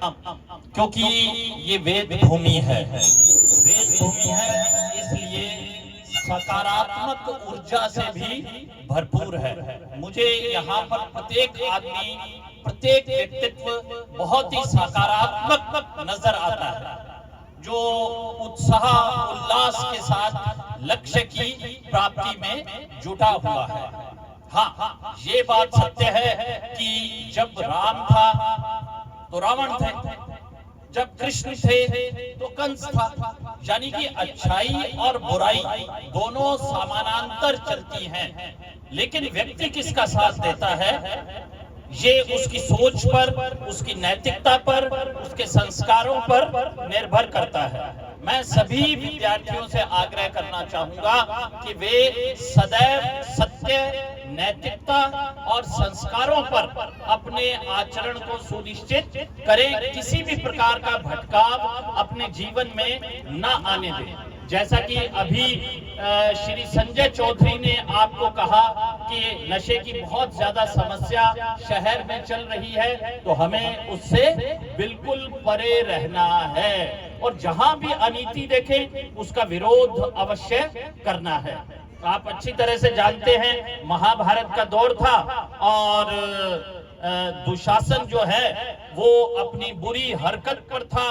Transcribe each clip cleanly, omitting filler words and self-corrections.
क्योंकि ये वेद भूमि है, वेद भूमि है, इसलिए सकारात्मक ऊर्जा से भी भरपूर है। मुझे यहाँ पर प्रत्येक आदमी, प्रत्येक व्यक्तित्व बहुत ही सकारात्मक नजर आता है, जो उत्साह उल्लास के साथ लक्ष्य की प्राप्ति में जुटा हुआ है। हाँ, ये बात सत्य है कि जब राम था तो रावण थे, जब कृष्ण थे तो कंस था। यानी कि अच्छाई और बुराई दोनों समानांतर चलती हैं, लेकिन व्यक्ति किसका साथ देता है ये उसकी सोच पर, उसकी नैतिकता पर, उसके संस्कारों पर निर्भर करता है। मैं सभी विद्यार्थियों से आग्रह करना चाहूंगा कि वे सदैव सत्य, नैतिकता और संस्कारों पर अपने आचरण को सुनिश्चित करें, किसी भी प्रकार का भटकाव अपने जीवन में न आने दें। जैसा कि अभी श्री संजय चौधरी ने आपको कहा कि नशे की बहुत ज्यादा समस्या शहर में चल रही है, तो हमें उससे बिल्कुल परे रहना है और जहां भी अनीति देखें उसका विरोध अवश्य करना है। आप अच्छी तरह से जानते हैं, महाभारत का दौर था और दुशासन जो है वो अपनी बुरी हरकत पर था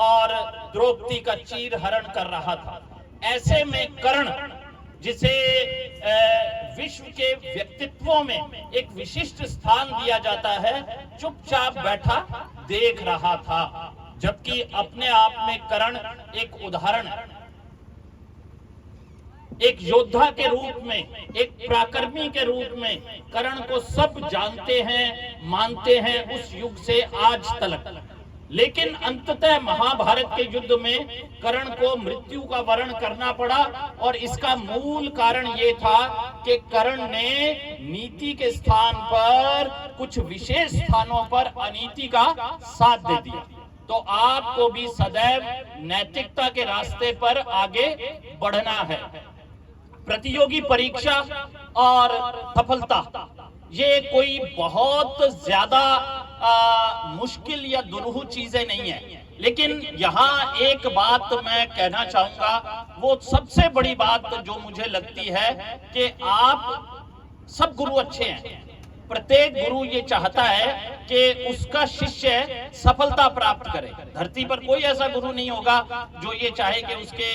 और द्रौपदी का चीर हरण कर रहा था। ऐसे में कर्ण, जिसे विश्व के व्यक्तित्वों में एक विशिष्ट स्थान दिया जाता है, चुपचाप बैठा देख रहा था, जबकि अपने आप में कर्ण एक उदाहरण है। एक योद्धा के रूप में, एक पराक्रमी के रूप में कर्ण को सब जानते हैं, मानते हैं उस युग से आज तक। लेकिन अंततः महाभारत के युद्ध में कर्ण को मृत्यु का वरण करना पड़ा और इसका मूल कारण ये था कि कर्ण ने नीति के स्थान पर कुछ विशेष स्थानों पर अनीति का साथ दे दिया। तो आपको भी सदैव नैतिकता के रास्ते पर आगे बढ़ना है। प्रतियोगी परीक्षा और सफलता ये कोई बहुत ज्यादा मुश्किल या दुरूह चीजें नहीं है, लेकिन यहाँ एक बात मैं कहना चाहूंगा, वो सबसे बड़ी बात जो मुझे लगती है कि आप सब गुरु अच्छे हैं। प्रत्येक गुरु ये चाहता है कि उसका शिष्य सफलता प्राप्त करे। धरती पर कोई ऐसा गुरु नहीं होगा जो ये चाहे कि उसके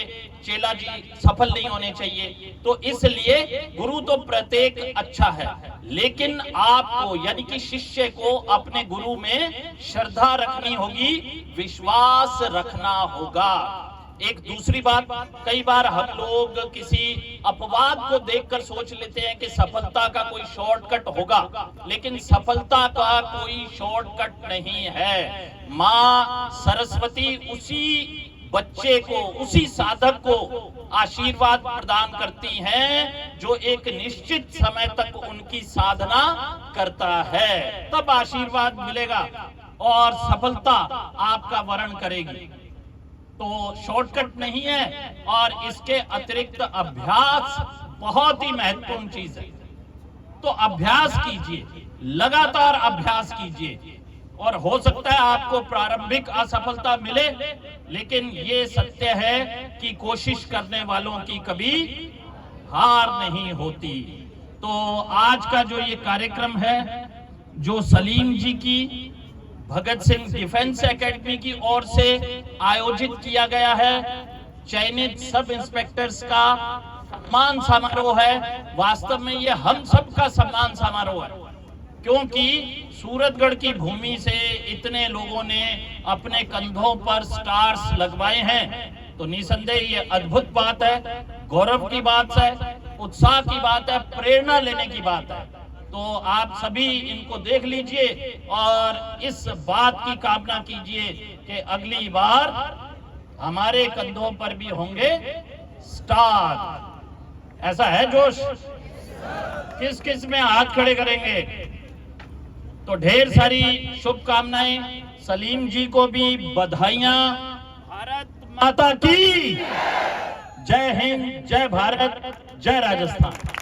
चेला जी सफल नहीं होने चाहिए। तो इसलिए गुरु तो प्रत्येक अच्छा है, लेकिन आपको यानी कि शिष्य को अपने गुरु में श्रद्धा रखनी होगी, विश्वास रखना होगा। एक दूसरी बात, कई बार हम लोग किसी अपवाद को देखकर सोच लेते हैं कि सफलता का कोई शॉर्टकट होगा, लेकिन सफलता का कोई शॉर्टकट नहीं है। माँ सरस्वती उसी बच्चे को, उसी साधक को आशीर्वाद प्रदान करती हैं जो एक निश्चित समय तक उनकी साधना करता है, तब आशीर्वाद मिलेगा और सफलता आपका वरण करेगी। तो शॉर्टकट नहीं है और इसके अतिरिक्त अभ्यास बहुत ही महत्वपूर्ण चीज है। तो अभ्यास कीजिए, लगातार अभ्यास कीजिए और हो सकता है आपको प्रारंभिक असफलता मिले, लेकिन ये सत्य है कि कोशिश करने वालों की कभी हार नहीं होती। तो आज का जो ये कार्यक्रम है, जो सलीम जी की भगत सिंह डिफेंस एकेडमी की ओर से आयोजित किया गया है, चयनित सब इंस्पेक्टर्स का सम्मान समारोह है। वास्तव में ये हम सबका सम्मान समारोह है, क्योंकि सूरतगढ़ की भूमि से इतने लोगों ने अपने कंधों पर स्टार्स लगवाए हैं, तो निसंदेह ये अद्भुत बात है, गौरव की बात है, उत्साह की बात है, प्रेरणा लेने की बात है। तो आप सभी इनको देख लीजिए और इस बात की कामना कीजिए कि अगली बार हमारे कंधों पर भी होंगे स्टार। ऐसा है जोश? किस किस में हाथ खड़े करेंगे? तो ढेर सारी शुभकामनाएं, सलीम जी को भी बधाइयां। भारत माता की जय हिंद, जय भारत, जय राजस्थान।